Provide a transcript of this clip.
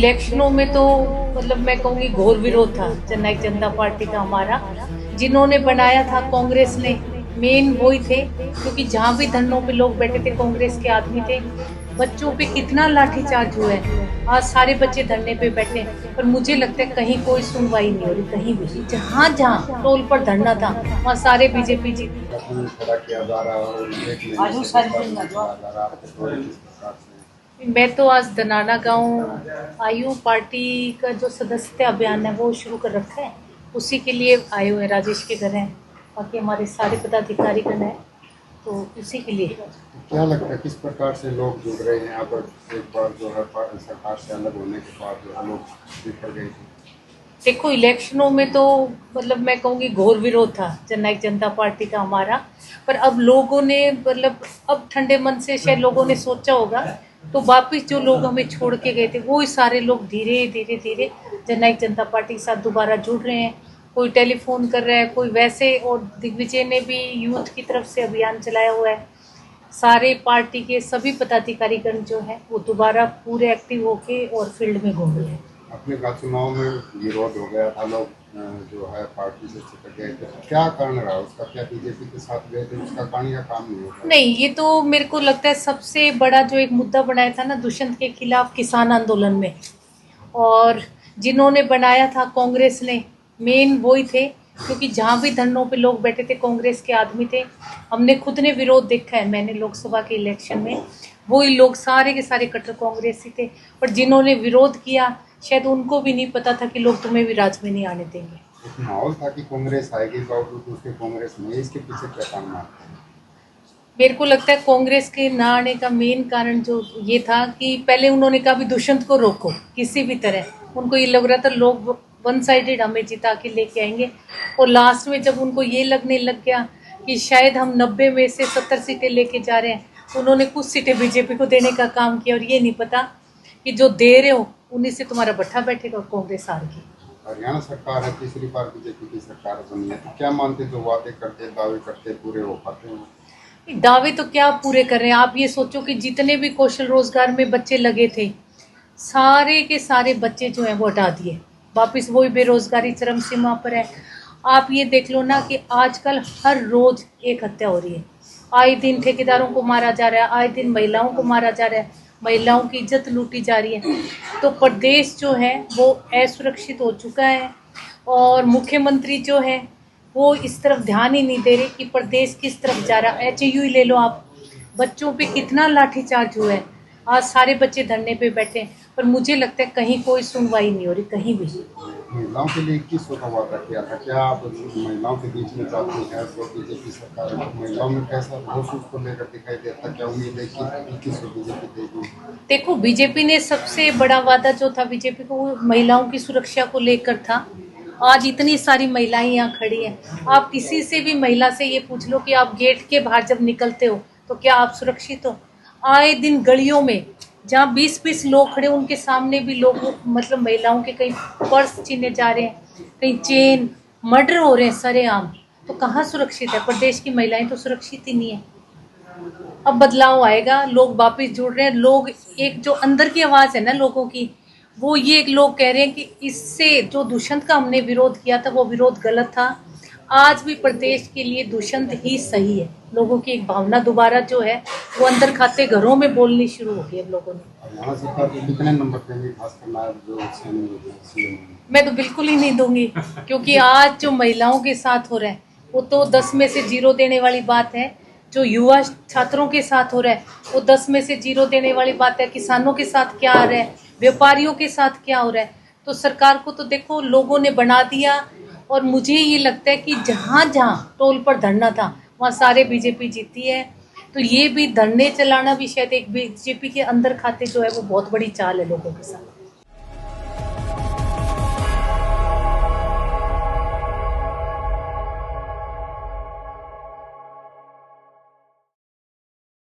इलेक्शनों में तो मतलब मैं कहूँगी घोर विरोध था जननायक जनता पार्टी का हमारा। जिन्होंने बनाया था कांग्रेस ने, मेन वही थे, क्योंकि जहाँ भी धरनों पे लोग बैठे थे कांग्रेस के आदमी थे। बच्चों पे कितना लाठीचार्ज हुआ है, आज सारे बच्चे धरने पे बैठे हैं, पर मुझे लगता है कहीं कोई सुनवाई नहीं हो रही। कहीं भी जहाँ जहाँ टोल पर धरना था वहाँ सारे बीजेपी जीत। खड़ा किया जा रहा है और मैं तो आज धनाना गांव आई हूँ। पार्टी का जो सदस्यता अभियान है वो शुरू कर रखा है, उसी के लिए आए हुए हैं। राजेश के घर हैं, बाकी हमारे सारे पदाधिकारी गण हैं, तो उसी के लिए। क्या लगता है किस प्रकार से लोग जुड़ रहे हैं यहाँ पर? एक बार जो है सरकार से अलग होने के बाद जो है लोग बिखर गए थे। देखो, इलेक्शनों में तो मतलब मैं कहूँगी घोर विरोध था जननायक जनता पार्टी का हमारा, पर अब लोगों ने मतलब अब ठंडे मन से शायद लोगों ने सोचा होगा, तो वापिस जो लोग हमें छोड़ के गए थे वो ही सारे लोग धीरे धीरे धीरे जननायक जनता पार्टी के साथ दोबारा जुड़ रहे हैं। कोई टेलीफोन कर रहा है, कोई वैसे, और दिग्विजय ने भी यूथ की तरफ से अभियान चलाया हुआ है। सारे पार्टी के सभी पदाधिकारीगण जो है वो दोबारा पूरे एक्टिव होके और फील्ड में घूम रहे हैं। अपने का चुनाव में विरोध हो गया था, लोग जो है पार्टी से चिपक गए थे, तो क्या कारण रहा उसका? क्या बीजेपी के साथ गए थे उसका कारण या काम नहीं होगा? नहीं, ये तो मेरे को लगता है सबसे बड़ा जो एक मुद्दा बनाया था ना दुष्यंत के खिलाफ किसान आंदोलन में, और जिन्होंने बनाया था कांग्रेस ने, मेन वही थे, क्योंकि जहाँ भी धरनों पे लोग बैठे थे कांग्रेस के आदमी थे। हमने खुद ने विरोध देखा है, मैंने लोकसभा के इलेक्शन में वही लोग सारे के सारे कट्टर कांग्रेसी थे, पर जिन्होंने विरोध किया शायद उनको भी नहीं पता था कि लोग तुम्हें भी राज में नहीं आने देंगे। एक माहौल था कि कांग्रेस आएगी, बावजूद उसके कांग्रेस में, इसके पीछे क्या कारण है? मेरे को लगता है कांग्रेस के ना आने का मेन कारण जो ये था कि पहले उन्होंने कहा भी दुष्यंत को रोको किसी भी तरह। उनको ये लग रहा था लोग वन साइडेड हमें जिता के लेके आएंगे, और लास्ट में जब उनको ये लगने लग गया कि शायद हम 90 में से 70 सीटें लेके जा रहे हैं, तो उन्होंने कुछ सीटें बीजेपी को देने का काम किया, और ये नहीं पता कि जो दे रहे हो उन्हीं से तुम्हारा बट्ठा बैठेगा और कांग्रेस हार गई। हरियाणा सरकार है, तीसरी बार बीजेपी की सरकार बनी है, तो क्या मानते जो वादे करते दावे करते पूरे हो पाते हैं? दावे तो क्या पूरे कर रहे हैं, आप ये सोचो कि जितने भी कौशल रोजगार में बच्चे लगे थे सारे के सारे बच्चे जो हैं वो हटा दिए, वापस वही बेरोजगारी चरम सीमा पर है। आप ये देख लो ना कि आजकल हर रोज एक हत्या हो रही है, आए दिन ठेकेदारों को मारा जा रहा है, आए दिन महिलाओं को मारा जा रहा है, महिलाओं की इज्जत लूटी जा रही है। तो प्रदेश जो है वो असुरक्षित हो चुका है, और मुख्यमंत्री जो है वो इस तरफ ध्यान ही नहीं दे रहे कि प्रदेश किस तरफ जा रहा है। एचयू ही ले लो आप, बच्चों पे कितना लाठीचार्ज हुआ है, आज सारे बच्चे धरने पे बैठे हैं, पर मुझे लगता है कहीं कोई सुनवाई नहीं हो रही कहीं भी। महिलाओं के लिए 2100 का वादा किया था, क्या आप महिलाओं के बीच में जाती हैं तो बीजेपी सरकार है, तो महिलाओं में कैसा रोष उसको लेकर दिखाई देता? क्या उम्मीद है कि 2100 बीजेपी देगी? देखो, बीजेपी ने सबसे बड़ा वादा जो था बीजेपी को वो महिलाओं की सुरक्षा को लेकर था। आज इतनी सारी महिलाएं यहाँ खड़ी हैं, आप किसी से भी महिला से ये पूछ लो कि आप गेट के बाहर जब निकलते हो तो क्या आप सुरक्षित हो? आए दिन गलियों में जहाँ 20-20 लोग खड़े उनके सामने भी लोग मतलब महिलाओं के कहीं पर्स छीने जा रहे हैं, कहीं चेन, मर्डर हो रहे हैं सरेआम। तो कहाँ सुरक्षित है? प्रदेश की महिलाएं तो सुरक्षित ही नहीं है। अब बदलाव आएगा, लोग वापस जुड़ रहे हैं। लोग एक जो अंदर की आवाज़ है ना लोगों की, वो ये लोग कह रहे हैं कि इससे जो दुष्यंत का हमने विरोध किया था वो विरोध गलत था, आज भी प्रदेश के लिए दुष्यंत ही सही है। लोगों की एक भावना दोबारा जो है वो अंदर खाते घरों में बोलनी शुरू हो गई अब लोगों ने। हरियाणा सरकार को कितने नंबर देंगे, खासकर नायब जो सीएम? मैं तो बिल्कुल ही नहीं दूंगी, क्योंकि आज जो महिलाओं के साथ हो रहा है वो तो 10 में से 0 देने वाली बात है। जो युवा छात्रों के साथ हो रहा है वो 10 में से 0 देने वाली बात है। किसानों के साथ क्या आ रहा है, व्यापारियों के साथ क्या हो रहा है, तो सरकार को तो देखो लोगों ने बना दिया। और मुझे ये लगता है कि जहाँ जहाँ टोल पर धरना था वहाँ सारे बीजेपी जीती है। तो ये भी धरने चलाना भी शायद एक बीजेपी के अंदर खाते जो है वो बहुत बड़ी चाल है लोगों के साथ।